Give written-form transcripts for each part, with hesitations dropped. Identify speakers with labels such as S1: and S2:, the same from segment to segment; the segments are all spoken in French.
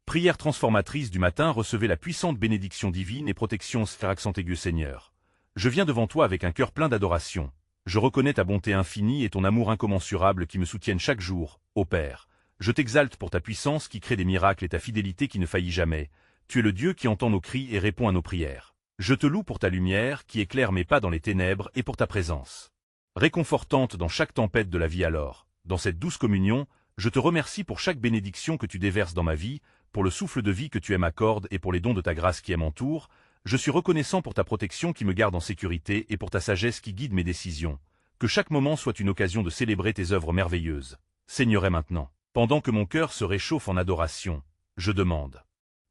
S1: Prière transformatrice du matin, recevez la puissante bénédiction divine et protection sphère accent aigu Seigneur. Je viens devant toi avec un cœur plein d'adoration. Je reconnais ta bonté infinie et ton amour incommensurable qui me soutiennent chaque jour, ô Père. Je t'exalte pour ta puissance qui crée des miracles et ta fidélité qui ne faillit jamais. Tu es le Dieu qui entend nos cris et répond à nos prières. Je te loue pour ta lumière qui éclaire mes pas dans les ténèbres et pour ta présence réconfortante dans chaque tempête de la vie alors. Dans cette douce communion, je te remercie pour chaque bénédiction que tu déverses dans ma vie, pour le souffle de vie que tu m'accordes et pour les dons de ta grâce qui m'entourent. Je suis reconnaissant pour ta protection qui me garde en sécurité et pour ta sagesse qui guide mes décisions. Que chaque moment soit une occasion de célébrer tes œuvres merveilleuses. Seigneur, et maintenant, pendant que mon cœur se réchauffe en adoration, je demande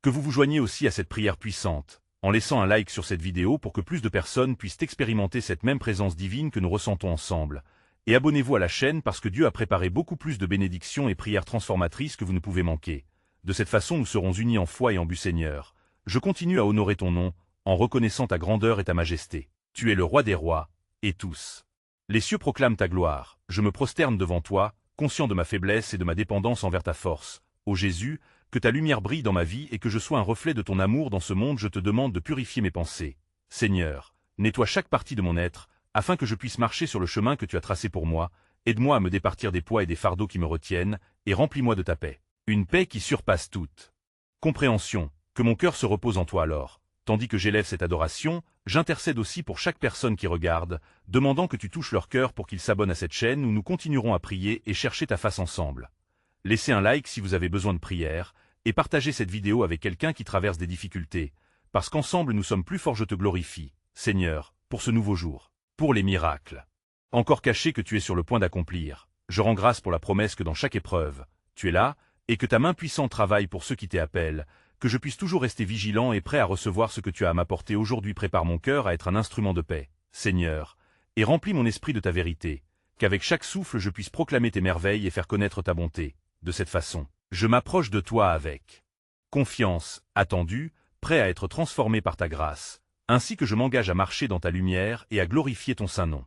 S1: que vous vous joigniez aussi à cette prière puissante, en laissant un like sur cette vidéo pour que plus de personnes puissent expérimenter cette même présence divine que nous ressentons ensemble. Et abonnez-vous à la chaîne parce que Dieu a préparé beaucoup plus de bénédictions et prières transformatrices que vous ne pouvez manquer. De cette façon nous serons unis en foi et en but Seigneur. Je continue à honorer ton nom, en reconnaissant ta grandeur et ta majesté. Tu es le roi des rois, et tous les cieux proclament ta gloire. Je me prosterne devant toi, conscient de ma faiblesse et de ma dépendance envers ta force. Ô Jésus, que ta lumière brille dans ma vie et que je sois un reflet de ton amour dans ce monde, je te demande de purifier mes pensées. Seigneur, nettoie chaque partie de mon être, afin que je puisse marcher sur le chemin que tu as tracé pour moi. Aide-moi à me départir des poids et des fardeaux qui me retiennent, et remplis-moi de ta paix. Une paix qui surpasse toute compréhension, que mon cœur se repose en toi alors. Tandis que j'élève cette adoration, j'intercède aussi pour chaque personne qui regarde, demandant que tu touches leur cœur pour qu'ils s'abonnent à cette chaîne où nous continuerons à prier et chercher ta face ensemble. Laissez un like si vous avez besoin de prière, et partagez cette vidéo avec quelqu'un qui traverse des difficultés, parce qu'ensemble nous sommes plus forts. Je te glorifie, Seigneur, pour ce nouveau jour, pour les miracles encore cachés que tu es sur le point d'accomplir. Je rends grâce pour la promesse que dans chaque épreuve, tu es là, et que ta main puissante travaille pour ceux qui t'appellent, que je puisse toujours rester vigilant et prêt à recevoir ce que tu as à m'apporter aujourd'hui. Prépare mon cœur à être un instrument de paix, Seigneur, et remplis mon esprit de ta vérité, qu'avec chaque souffle je puisse proclamer tes merveilles et faire connaître ta bonté. De cette façon, je m'approche de toi avec confiance, attendu, prêt à être transformé par ta grâce, ainsi que je m'engage à marcher dans ta lumière et à glorifier ton saint nom.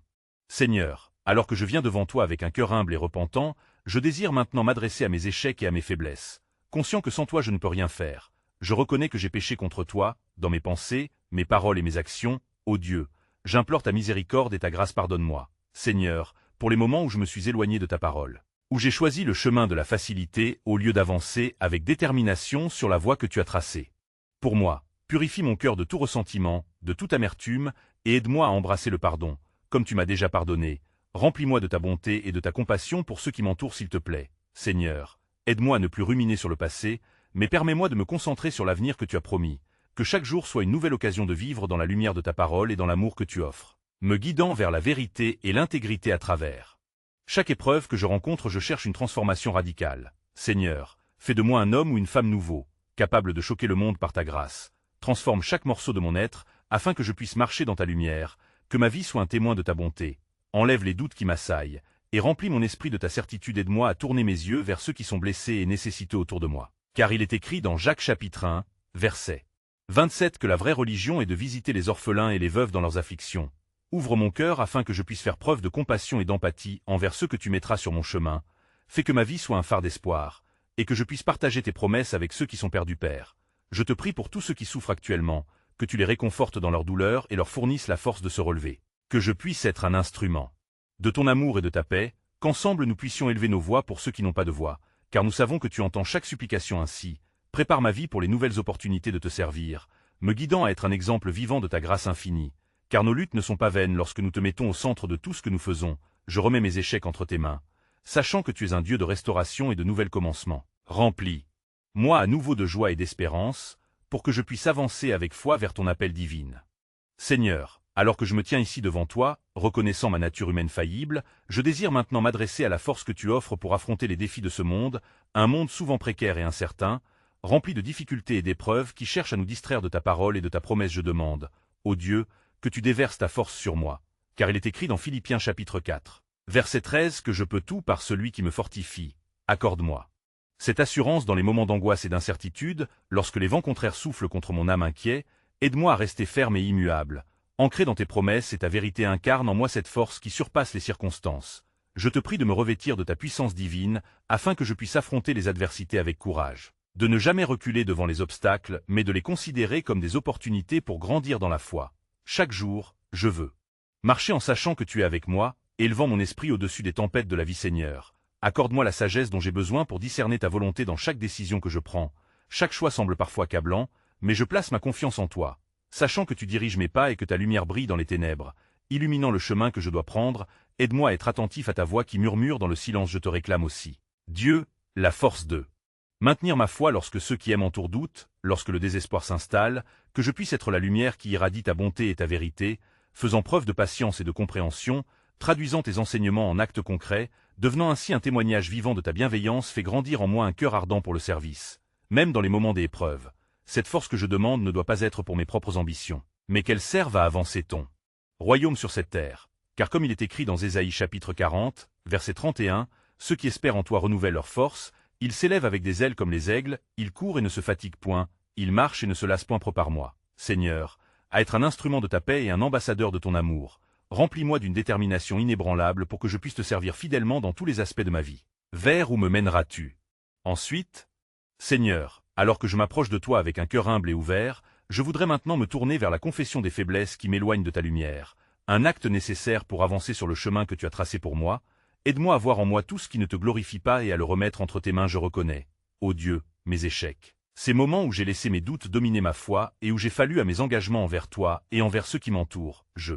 S1: Seigneur, alors que je viens devant toi avec un cœur humble et repentant, je désire maintenant m'adresser à mes échecs et à mes faiblesses. Conscient que sans toi je ne peux rien faire, je reconnais que j'ai péché contre toi, dans mes pensées, mes paroles et mes actions. Ô Dieu, j'implore ta miséricorde et ta grâce. Pardonne-moi, Seigneur, pour les moments où je me suis éloigné de ta parole, où j'ai choisi le chemin de la facilité au lieu d'avancer avec détermination sur la voie que tu as tracée. Pour moi, purifie mon cœur de tout ressentiment, de toute amertume, et aide-moi à embrasser le pardon, comme tu m'as déjà pardonné. Remplis-moi de ta bonté et de ta compassion pour ceux qui m'entourent s'il te plaît. Seigneur, aide-moi à ne plus ruminer sur le passé, mais permets-moi de me concentrer sur l'avenir que tu as promis. Que chaque jour soit une nouvelle occasion de vivre dans la lumière de ta parole et dans l'amour que tu offres, me guidant vers la vérité et l'intégrité à travers chaque épreuve que je rencontre. Je cherche une transformation radicale. Seigneur, fais de moi un homme ou une femme nouveau, capable de choquer le monde par ta grâce. Transforme chaque morceau de mon être, afin que je puisse marcher dans ta lumière, que ma vie soit un témoin de ta bonté. Enlève les doutes qui m'assaillent, et remplis mon esprit de ta certitude. Aide-moi à tourner mes yeux vers ceux qui sont blessés et nécessiteux autour de moi. Car il est écrit dans Jacques chapitre 1, verset 27 que la vraie religion est de visiter les orphelins et les veuves dans leurs afflictions. Ouvre mon cœur afin que je puisse faire preuve de compassion et d'empathie envers ceux que tu mettras sur mon chemin. Fais que ma vie soit un phare d'espoir, et que je puisse partager tes promesses avec ceux qui sont perdus. Père, je te prie pour tous ceux qui souffrent actuellement, que tu les réconfortes dans leur douleur et leur fournisses la force de se relever. Que je puisse être un instrument de ton amour et de ta paix, qu'ensemble nous puissions élever nos voix pour ceux qui n'ont pas de voix, car nous savons que tu entends chaque supplication ainsi. Prépare ma vie pour les nouvelles opportunités de te servir, me guidant à être un exemple vivant de ta grâce infinie. Car nos luttes ne sont pas vaines lorsque nous te mettons au centre de tout ce que nous faisons. Je remets mes échecs entre tes mains, sachant que tu es un Dieu de restauration et de nouvelles commencements. Remplis-moi à nouveau de joie et d'espérance, pour que je puisse avancer avec foi vers ton appel divin. Seigneur, alors que je me tiens ici devant toi, reconnaissant ma nature humaine faillible, je désire maintenant m'adresser à la force que tu offres pour affronter les défis de ce monde, un monde souvent précaire et incertain, rempli de difficultés et d'épreuves qui cherchent à nous distraire de ta parole et de ta promesse. Je demande, ô Dieu, que tu déverses ta force sur moi, car il est écrit dans Philippiens chapitre 4, verset 13 que je peux tout par celui qui me fortifie. Accorde-moi cette assurance dans les moments d'angoisse et d'incertitude, lorsque les vents contraires soufflent contre mon âme inquiet. Aide-moi à rester ferme et immuable, ancré dans tes promesses, et ta vérité incarne en moi cette force qui surpasse les circonstances. Je te prie de me revêtir de ta puissance divine, afin que je puisse affronter les adversités avec courage. de ne jamais reculer devant les obstacles, mais de les considérer comme des opportunités pour grandir dans la foi. Chaque jour, je veux marcher en sachant que tu es avec moi, élevant mon esprit au-dessus des tempêtes de la vie, Seigneur. Accorde-moi la sagesse dont j'ai besoin pour discerner ta volonté dans chaque décision que je prends. Chaque choix semble parfois accablant, mais je place ma confiance en toi, sachant que tu diriges mes pas et que ta lumière brille dans les ténèbres, illuminant le chemin que je dois prendre. Aide-moi à être attentif à ta voix qui murmure dans le silence, je te réclame aussi. Dieu, la force de maintenir ma foi lorsque ceux qui m'entourent doutent, lorsque le désespoir s'installe, que je puisse être la lumière qui irradie ta bonté et ta vérité, faisant preuve de patience et de compréhension, traduisant tes enseignements en actes concrets, devenant ainsi un témoignage vivant de ta bienveillance. Fais grandir en moi un cœur ardent pour le service, même dans les moments des épreuves. Cette force que je demande ne doit pas être pour mes propres ambitions, mais qu'elle serve à avancer ton royaume sur cette terre. Car comme il est écrit dans Ésaïe chapitre 40, verset 31, ceux qui espèrent en toi renouvellent leur force, ils s'élèvent avec des ailes comme les aigles, ils courent et ne se fatiguent point, ils marchent et ne se lassent point. Prépare-moi, Seigneur, à être un instrument de ta paix et un ambassadeur de ton amour. Remplis-moi d'une détermination inébranlable pour que je puisse te servir fidèlement dans tous les aspects de ma vie. Vers où me mèneras-tu? Ensuite, Seigneur, alors que je m'approche de toi avec un cœur humble et ouvert, je voudrais maintenant me tourner vers la confession des faiblesses qui m'éloignent de ta lumière, un acte nécessaire pour avancer sur le chemin que tu as tracé pour moi. Aide-moi à voir en moi tout ce qui ne te glorifie pas et à le remettre entre tes mains. Je reconnais, ô Dieu, mes échecs. Ces moments où j'ai laissé mes doutes dominer ma foi et où j'ai fallu à mes engagements envers toi et envers ceux qui m'entourent. Je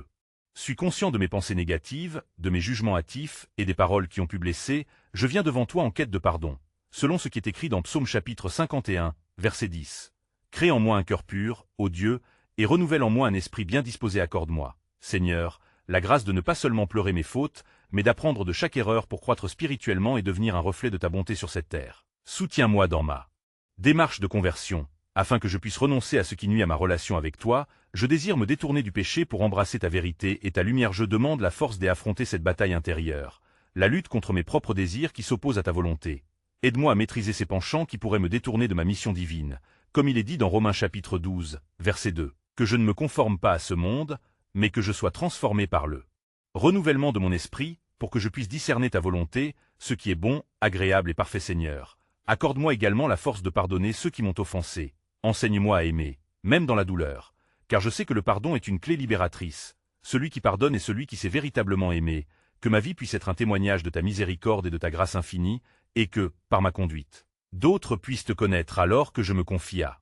S1: suis conscient de mes pensées négatives, de mes jugements hâtifs et des paroles qui ont pu blesser. Je viens devant toi en quête de pardon, selon ce qui est écrit dans Psaume chapitre 51, verset 10. Crée en moi un cœur pur, ô Dieu, et renouvelle en moi un esprit bien disposé. Accorde-moi, Seigneur, la grâce de ne pas seulement pleurer mes fautes, mais d'apprendre de chaque erreur pour croître spirituellement et devenir un reflet de ta bonté sur cette terre. Soutiens-moi dans ma démarche de conversion, afin que je puisse renoncer à ce qui nuit à ma relation avec toi. Je désire me détourner du péché pour embrasser ta vérité et ta lumière. Je demande la force d'affronter cette bataille intérieure, la lutte contre mes propres désirs qui s'opposent à ta volonté. Aide-moi à maîtriser ces penchants qui pourraient me détourner de ma mission divine, comme il est dit dans Romains chapitre 12, verset 2, que je ne me conforme pas à ce monde, mais que je sois transformé par le renouvellement de mon esprit, pour que je puisse discerner ta volonté, ce qui est bon, agréable et parfait. Seigneur, accorde-moi également la force de pardonner ceux qui m'ont offensé. Enseigne-moi à aimer, même dans la douleur, car je sais que le pardon est une clé libératrice. Celui qui pardonne est celui qui s'est véritablement aimé. Que ma vie puisse être un témoignage de ta miséricorde et de ta grâce infinie, et que, par ma conduite, d'autres puissent te connaître alors que je me confie à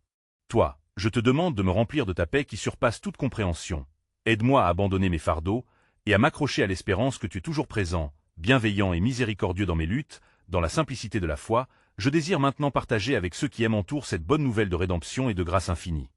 S1: toi. Je te demande de me remplir de ta paix qui surpasse toute compréhension. Aide-moi à abandonner mes fardeaux, et à m'accrocher à l'espérance que tu es toujours présent, bienveillant et miséricordieux dans mes luttes. Dans la simplicité de la foi, je désire maintenant partager avec ceux qui m'entourent cette bonne nouvelle de rédemption et de grâce infinie.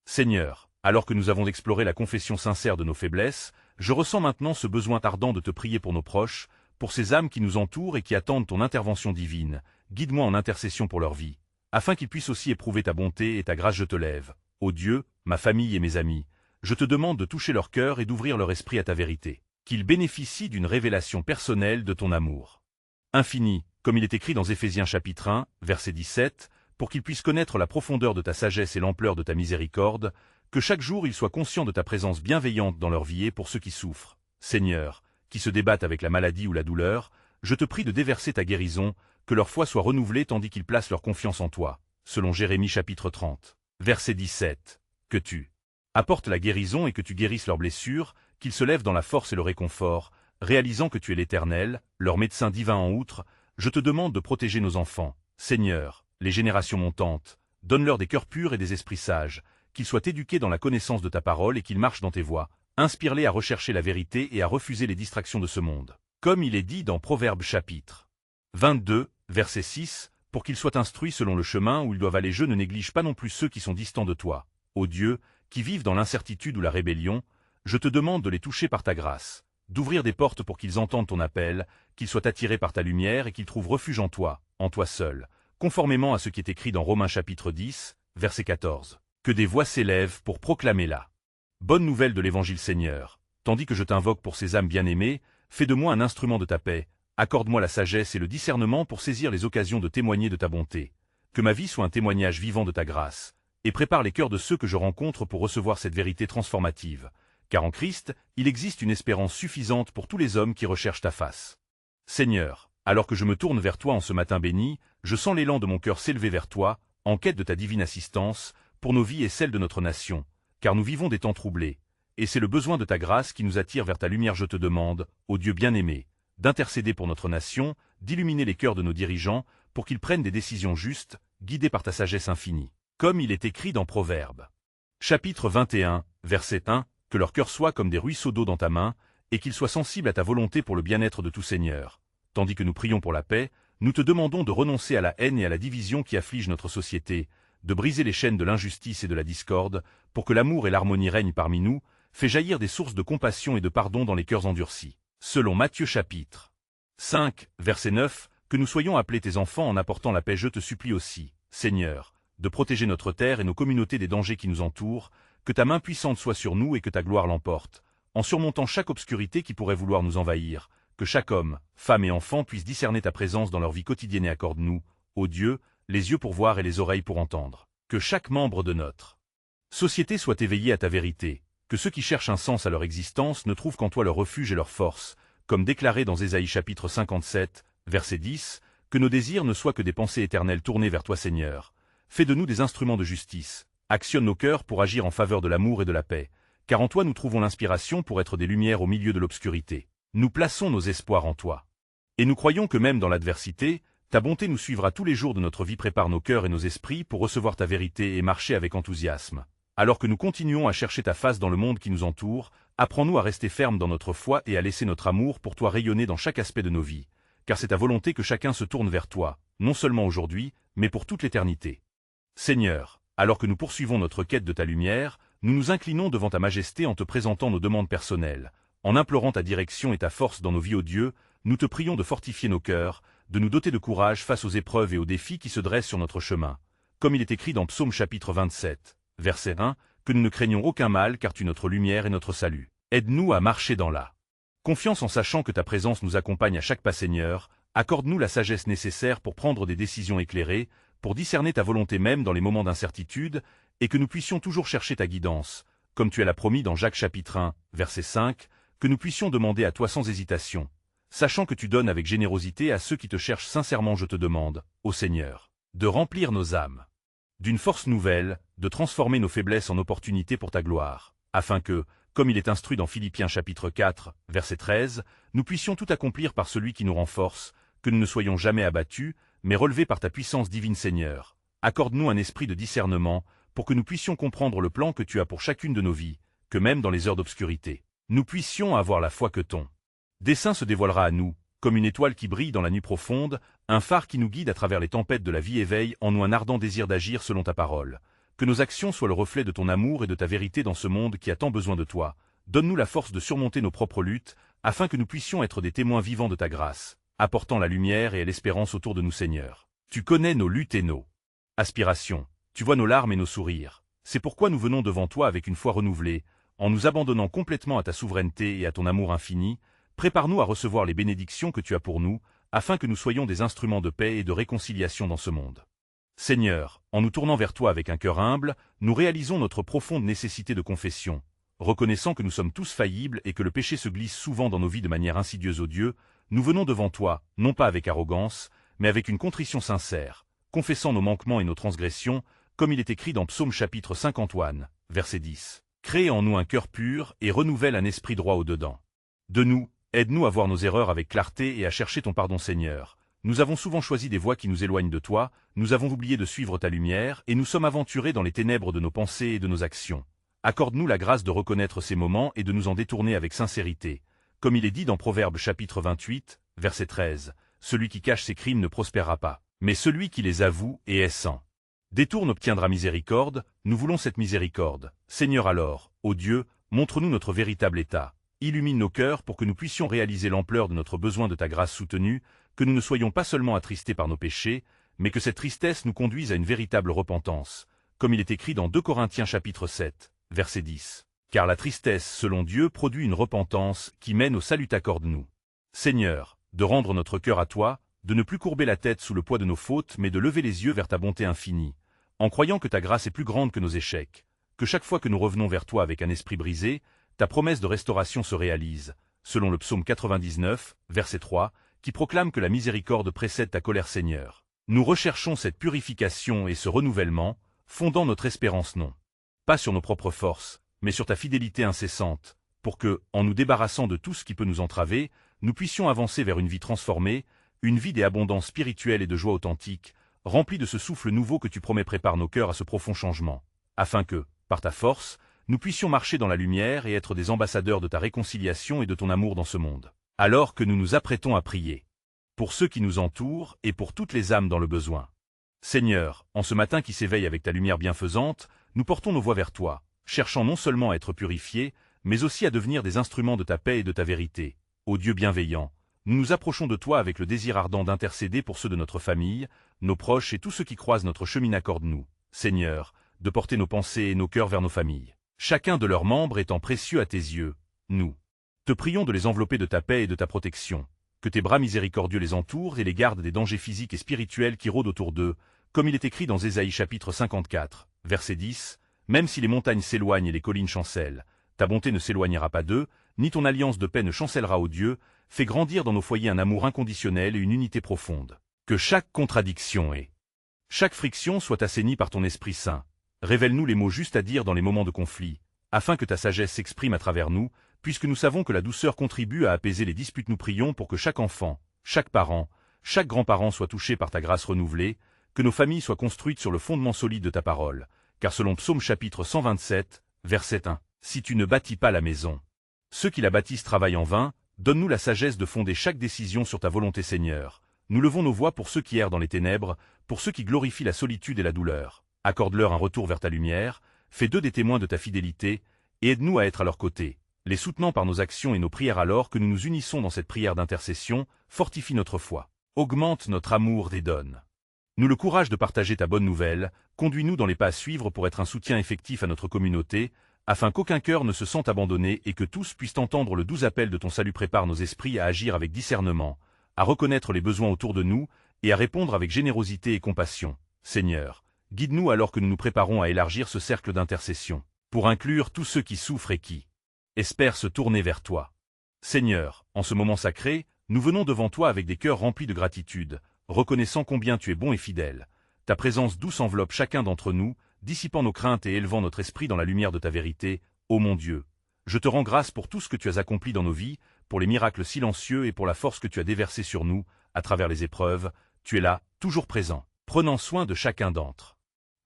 S1: Seigneur, alors que nous avons exploré la confession sincère de nos faiblesses, je ressens maintenant ce besoin ardent de te prier pour nos proches, pour ces âmes qui nous entourent et qui attendent ton intervention divine. Guide-moi en intercession pour leur vie, afin qu'ils puissent aussi éprouver ta bonté et ta grâce. Je te lève, ô Dieu, ma famille et mes amis. Je te demande de toucher leur cœur et d'ouvrir leur esprit à ta vérité, qu'ils bénéficient d'une révélation personnelle de ton amour infini, comme il est écrit dans Éphésiens chapitre 1, verset 17, pour qu'ils puissent connaître la profondeur de ta sagesse et l'ampleur de ta miséricorde, que chaque jour ils soient conscients de ta présence bienveillante dans leur vie. Et pour ceux qui souffrent, Seigneur, qui se débattent avec la maladie ou la douleur, je te prie de déverser ta guérison, que leur foi soit renouvelée tandis qu'ils placent leur confiance en toi, selon Jérémie chapitre 30, verset 17, que tu apportes la guérison et que tu guérisses leurs blessures, qu'ils se lèvent dans la force et le réconfort, réalisant que tu es l'Éternel, leur médecin divin. En outre, je te demande de protéger nos enfants, Seigneur, les générations montantes. Donne-leur des cœurs purs et des esprits sages, qu'ils soient éduqués dans la connaissance de ta parole et qu'ils marchent dans tes voies. Inspire-les à rechercher la vérité et à refuser les distractions de ce monde. Comme il est dit dans Proverbes chapitre 22, verset 6, pour qu'ils soient instruits selon le chemin où ils doivent aller. Je ne néglige pas non plus ceux qui sont distants de toi. Ô Dieu, qui vivent dans l'incertitude ou la rébellion, je te demande de les toucher par ta grâce, d'ouvrir des portes pour qu'ils entendent ton appel, qu'ils soient attirés par ta lumière et qu'ils trouvent refuge en toi seul, conformément à ce qui est écrit dans Romains chapitre 10, verset 14. Que des voix s'élèvent pour proclamer la bonne nouvelle de l'Évangile. Seigneur, tandis que je t'invoque pour ces âmes bien-aimées, fais de moi un instrument de ta paix, accorde-moi la sagesse et le discernement pour saisir les occasions de témoigner de ta bonté. Que ma vie soit un témoignage vivant de ta grâce, et prépare les cœurs de ceux que je rencontre pour recevoir cette vérité transformative. Car en Christ, il existe une espérance suffisante pour tous les hommes qui recherchent ta face. Seigneur, alors que je me tourne vers toi en ce matin béni, je sens l'élan de mon cœur s'élever vers toi, en quête de ta divine assistance, pour nos vies et celles de notre nation, car nous vivons des temps troublés, et c'est le besoin de ta grâce qui nous attire vers ta lumière. Je te demande, ô Dieu bien-aimé, d'intercéder pour notre nation, d'illuminer les cœurs de nos dirigeants, pour qu'ils prennent des décisions justes, guidés par ta sagesse infinie. Comme il est écrit dans Proverbes. Chapitre 21, verset 1, que leur cœur soit comme des ruisseaux d'eau dans ta main, et qu'ils soient sensibles à ta volonté pour le bien-être de tout Seigneur. Tandis que nous prions pour la paix, nous te demandons de renoncer à la haine et à la division qui affligent notre société, de briser les chaînes de l'injustice et de la discorde, pour que l'amour et l'harmonie règnent parmi nous, fais jaillir des sources de compassion et de pardon dans les cœurs endurcis. Selon Matthieu chapitre 5, verset 9, que nous soyons appelés tes enfants en apportant la paix. Je te supplie aussi, Seigneur, de protéger notre terre et nos communautés des dangers qui nous entourent, que ta main puissante soit sur nous et que ta gloire l'emporte, en surmontant chaque obscurité qui pourrait vouloir nous envahir, que chaque homme, femme et enfant puisse discerner ta présence dans leur vie quotidienne et accorde-nous, ô Dieu, les yeux pour voir et les oreilles pour entendre. Que chaque membre de notre société soit éveillé à ta vérité, que ceux qui cherchent un sens à leur existence ne trouvent qu'en toi leur refuge et leur force, comme déclaré dans Ésaïe chapitre 57, verset 10, que nos désirs ne soient que des pensées éternelles tournées vers toi Seigneur. Fais de nous des instruments de justice, actionne nos cœurs pour agir en faveur de l'amour et de la paix, car en toi nous trouvons l'inspiration pour être des lumières au milieu de l'obscurité. Nous plaçons nos espoirs en toi. Et nous croyons que même dans l'adversité, ta bonté nous suivra tous les jours de notre vie. Prépare nos cœurs et nos esprits pour recevoir ta vérité et marcher avec enthousiasme. Alors que nous continuons à chercher ta face dans le monde qui nous entoure, apprends-nous à rester fermes dans notre foi et à laisser notre amour pour toi rayonner dans chaque aspect de nos vies, car c'est ta volonté que chacun se tourne vers toi, non seulement aujourd'hui, mais pour toute l'éternité. Seigneur, alors que nous poursuivons notre quête de ta lumière, nous nous inclinons devant ta majesté en te présentant nos demandes personnelles, en implorant ta direction et ta force dans nos vies. Ô Dieu, nous te prions de fortifier nos cœurs, de nous doter de courage face aux épreuves et aux défis qui se dressent sur notre chemin. Comme il est écrit dans Psaume chapitre 27, verset 1, que nous ne craignons aucun mal car tu es notre lumière et notre salut. Aide-nous à marcher dans la confiance en sachant que ta présence nous accompagne à chaque pas. Seigneur, accorde-nous la sagesse nécessaire pour prendre des décisions éclairées, pour discerner ta volonté même dans les moments d'incertitude, et que nous puissions toujours chercher ta guidance, comme tu l'as promis dans Jacques chapitre 1, verset 5, que nous puissions demander à toi sans hésitation, sachant que tu donnes avec générosité à ceux qui te cherchent sincèrement. Je te demande, ô Seigneur, de remplir nos âmes d'une force nouvelle, de transformer nos faiblesses en opportunités pour ta gloire, afin que, comme il est instruit dans Philippiens chapitre 4, verset 13, nous puissions tout accomplir par celui qui nous renforce, que nous ne soyons jamais abattus, mais relevés par ta puissance divine. Seigneur, accorde-nous un esprit de discernement, pour que nous puissions comprendre le plan que tu as pour chacune de nos vies, que même dans les heures d'obscurité, nous puissions avoir la foi que ton dessein se dévoilera à nous, comme une étoile qui brille dans la nuit profonde, un phare qui nous guide à travers les tempêtes de la vie. Éveille en nous un ardent désir d'agir selon ta parole. Que nos actions soient le reflet de ton amour et de ta vérité dans ce monde qui a tant besoin de toi. Donne-nous la force de surmonter nos propres luttes, afin que nous puissions être des témoins vivants de ta grâce, apportant la lumière et l'espérance autour de nous. Seigneur, tu connais nos luttes et nos aspirations, tu vois nos larmes et nos sourires. C'est pourquoi nous venons devant toi avec une foi renouvelée, en nous abandonnant complètement à ta souveraineté et à ton amour infini. Prépare-nous à recevoir les bénédictions que tu as pour nous, afin que nous soyons des instruments de paix et de réconciliation dans ce monde. Seigneur, en nous tournant vers toi avec un cœur humble, nous réalisons notre profonde nécessité de confession, reconnaissant que nous sommes tous faillibles et que le péché se glisse souvent dans nos vies de manière insidieuse. Ô Dieu, nous venons devant toi, non pas avec arrogance, mais avec une contrition sincère, confessant nos manquements et nos transgressions, comme il est écrit dans Psaume chapitre 50, verset 10. Crée en nous un cœur pur et renouvelle un esprit droit au-dedans de nous. Aide-nous à voir nos erreurs avec clarté et à chercher ton pardon. Seigneur. Nous avons souvent choisi des voies qui nous éloignent de toi, nous avons oublié de suivre ta lumière et nous sommes aventurés dans les ténèbres de nos pensées et de nos actions. Accorde-nous la grâce de reconnaître ces moments et de nous en détourner avec sincérité. Comme il est dit dans Proverbes chapitre 28, verset 13, « Celui qui cache ses crimes ne prospérera pas, mais celui qui les avoue et est sans détourne obtiendra miséricorde. » Nous voulons cette miséricorde. Seigneur, alors, ô Dieu, montre-nous notre véritable état. Illumine nos cœurs pour que nous puissions réaliser l'ampleur de notre besoin de ta grâce soutenue, que nous ne soyons pas seulement attristés par nos péchés, mais que cette tristesse nous conduise à une véritable repentance, comme il est écrit dans 2 Corinthiens chapitre 7, verset 10. Car la tristesse, selon Dieu, produit une repentance qui mène au salut. Accorde-nous, Seigneur, de rendre notre cœur à toi, de ne plus courber la tête sous le poids de nos fautes, mais de lever les yeux vers ta bonté infinie, en croyant que ta grâce est plus grande que nos échecs, que chaque fois que nous revenons vers toi avec un esprit brisé, ta promesse de restauration se réalise, selon le psaume 99, verset 3, qui proclame que la miséricorde précède ta colère. Seigneur. Nous recherchons cette purification et ce renouvellement, fondant notre espérance non pas sur nos propres forces, mais sur ta fidélité incessante, pour que, en nous débarrassant de tout ce qui peut nous entraver, nous puissions avancer vers une vie transformée, une vie des abondances spirituelles et de joie authentique, remplie de ce souffle nouveau que tu promets prépare nos cœurs à ce profond changement, afin que, par ta force, nous puissions marcher dans la lumière et être des ambassadeurs de ta réconciliation et de ton amour dans ce monde. Alors que nous nous apprêtons à prier pour ceux qui nous entourent et pour toutes les âmes dans le besoin. Seigneur, en ce matin qui s'éveille avec ta lumière bienfaisante, nous portons nos voix vers toi, cherchant non seulement à être purifiés, mais aussi à devenir des instruments de ta paix et de ta vérité. Ô Dieu bienveillant, nous nous approchons de toi avec le désir ardent d'intercéder pour ceux de notre famille, nos proches et tous ceux qui croisent notre chemin. Accorde-nous, Seigneur, de porter nos pensées et nos cœurs vers nos familles. Chacun de leurs membres étant précieux à tes yeux, nous te prions de les envelopper de ta paix et de ta protection, que tes bras miséricordieux les entourent et les gardent des dangers physiques et spirituels qui rôdent autour d'eux, comme il est écrit dans Ésaïe chapitre 54, verset 10, « Même si les montagnes s'éloignent et les collines chancellent, ta bonté ne s'éloignera pas d'eux, ni ton alliance de paix ne chancellera ô Dieu, fais grandir dans nos foyers un amour inconditionnel et une unité profonde. Que chaque contradiction et chaque friction soit assainie par ton Esprit Saint. Révèle-nous les mots justes à dire dans les moments de conflit, afin que ta sagesse s'exprime à travers nous, puisque nous savons que la douceur contribue à apaiser les disputes. Nous prions pour que chaque enfant, chaque parent, chaque grand-parent soit touché par ta grâce renouvelée, que nos familles soient construites sur le fondement solide de ta parole, car selon Psaume chapitre 127, verset 1, « Si tu ne bâtis pas la maison, ceux qui la bâtissent travaillent en vain, donne-nous la sagesse de fonder chaque décision sur ta volonté Seigneur. Nous levons nos voix pour ceux qui errent dans les ténèbres, pour ceux qui glorifient la solitude et la douleur. Accorde-leur un retour vers ta lumière, fais d'eux des témoins de ta fidélité, et aide-nous à être à leur côté, les soutenant par nos actions et nos prières. Alors que nous nous unissons dans cette prière d'intercession, fortifie notre foi, augmente notre amour et donne nous le courage de partager ta bonne nouvelle, conduis-nous dans les pas à suivre pour être un soutien effectif à notre communauté, afin qu'aucun cœur ne se sente abandonné et que tous puissent entendre le doux appel de ton salut. Prépare nos esprits à agir avec discernement, à reconnaître les besoins autour de nous et à répondre avec générosité et compassion. Seigneur, guide-nous alors que nous nous préparons à élargir ce cercle d'intercession, pour inclure tous ceux qui souffrent et qui espèrent se tourner vers toi. Seigneur, en ce moment sacré, nous venons devant toi avec des cœurs remplis de gratitude, reconnaissant combien tu es bon et fidèle. Ta présence douce enveloppe chacun d'entre nous, dissipant nos craintes et élevant notre esprit dans la lumière de ta vérité. Ô mon Dieu, je te rends grâce pour tout ce que tu as accompli dans nos vies, pour les miracles silencieux et pour la force que tu as déversée sur nous, à travers les épreuves. Tu es là, toujours présent, prenant soin de chacun d'entre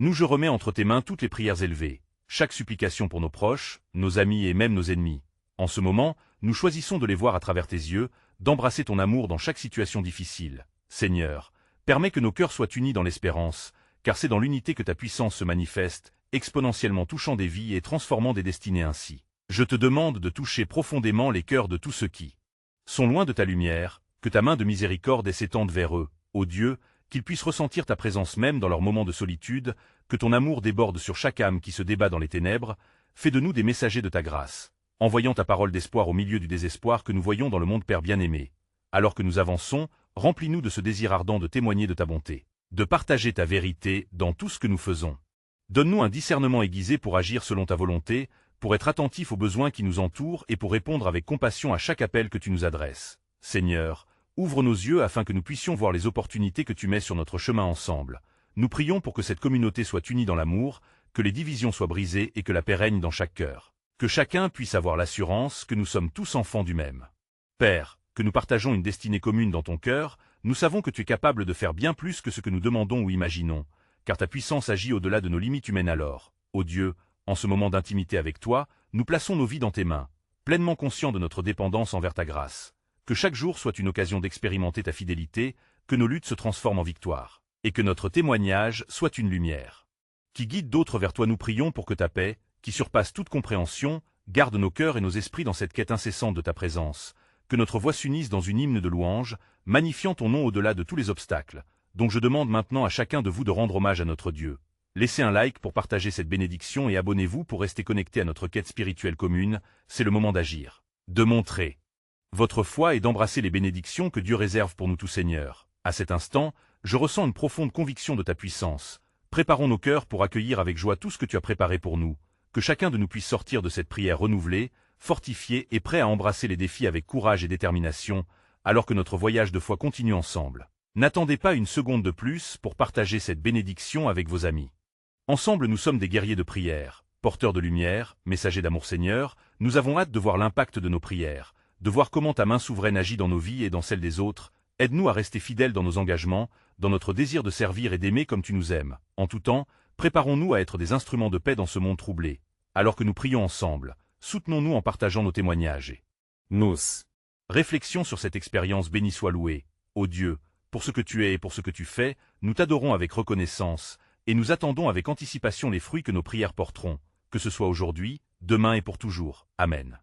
S1: nous. Je remets entre tes mains toutes les prières élevées, chaque supplication pour nos proches, nos amis et même nos ennemis. En ce moment, nous choisissons de les voir à travers tes yeux, d'embrasser ton amour dans chaque situation difficile. Seigneur, permets que nos cœurs soient unis dans l'espérance, car c'est dans l'unité que ta puissance se manifeste, exponentiellement touchant des vies et transformant des destinées ainsi. Je te demande de toucher profondément les cœurs de tous ceux qui sont loin de ta lumière, que ta main de miséricorde s'étende vers eux, ô Dieu, qu'ils puissent ressentir ta présence même dans leurs moments de solitude, que ton amour déborde sur chaque âme qui se débat dans les ténèbres. Fais de nous des messagers de ta grâce, envoyant ta parole d'espoir au milieu du désespoir que nous voyons dans le monde. Père bien-aimé, alors que nous avançons, remplis-nous de ce désir ardent de témoigner de ta bonté, de partager ta vérité dans tout ce que nous faisons. Donne-nous un discernement aiguisé pour agir selon ta volonté, pour être attentifs aux besoins qui nous entourent et pour répondre avec compassion à chaque appel que tu nous adresses. Seigneur, ouvre nos yeux afin que nous puissions voir les opportunités que tu mets sur notre chemin ensemble. Nous prions pour que cette communauté soit unie dans l'amour, que les divisions soient brisées et que la paix règne dans chaque cœur. Que chacun puisse avoir l'assurance que nous sommes tous enfants du même Père, que nous partageons une destinée commune dans ton cœur. Nous savons que tu es capable de faire bien plus que ce que nous demandons ou imaginons, car ta puissance agit au-delà de nos limites humaines. Alors, ô Dieu, en ce moment d'intimité avec toi, nous plaçons nos vies dans tes mains, pleinement conscients de notre dépendance envers ta grâce. Que chaque jour soit une occasion d'expérimenter ta fidélité, que nos luttes se transforment en victoire, et que notre témoignage soit une lumière qui guide d'autres vers toi. Nous prions pour que ta paix, qui surpasse toute compréhension, garde nos cœurs et nos esprits dans cette quête incessante de ta présence, que notre voix s'unisse dans une hymne de louange, magnifiant ton nom au-delà de tous les obstacles. Donc je demande maintenant à chacun de vous de rendre hommage à notre Dieu. Laissez un like pour partager cette bénédiction et abonnez-vous pour rester connecté à notre quête spirituelle commune. C'est le moment d'agir, de montrer votre foi et d'embrasser les bénédictions que Dieu réserve pour nous tous. Seigneur, à cet instant, je ressens une profonde conviction de ta puissance. Préparons nos cœurs pour accueillir avec joie tout ce que tu as préparé pour nous, que chacun de nous puisse sortir de cette prière renouvelée, fortifié et prêt à embrasser les défis avec courage et détermination, alors que notre voyage de foi continue ensemble. N'attendez pas une seconde de plus pour partager cette bénédiction avec vos amis. Ensemble nous sommes des guerriers de prière, porteurs de lumière, messagers d'amour Seigneur, nous avons hâte de voir l'impact de nos prières, de voir comment ta main souveraine agit dans nos vies et dans celles des autres. Aide-nous à rester fidèles dans nos engagements, dans notre désir de servir et d'aimer comme tu nous aimes. En tout temps, préparons-nous à être des instruments de paix dans ce monde troublé. Alors que nous prions ensemble, soutenons-nous en partageant nos témoignages et nos réflexions sur cette expérience. Béni soit loué, ô Dieu, pour ce que tu es et pour ce que tu fais. Nous t'adorons avec reconnaissance, et nous attendons avec anticipation les fruits que nos prières porteront, que ce soit aujourd'hui, demain et pour toujours. Amen.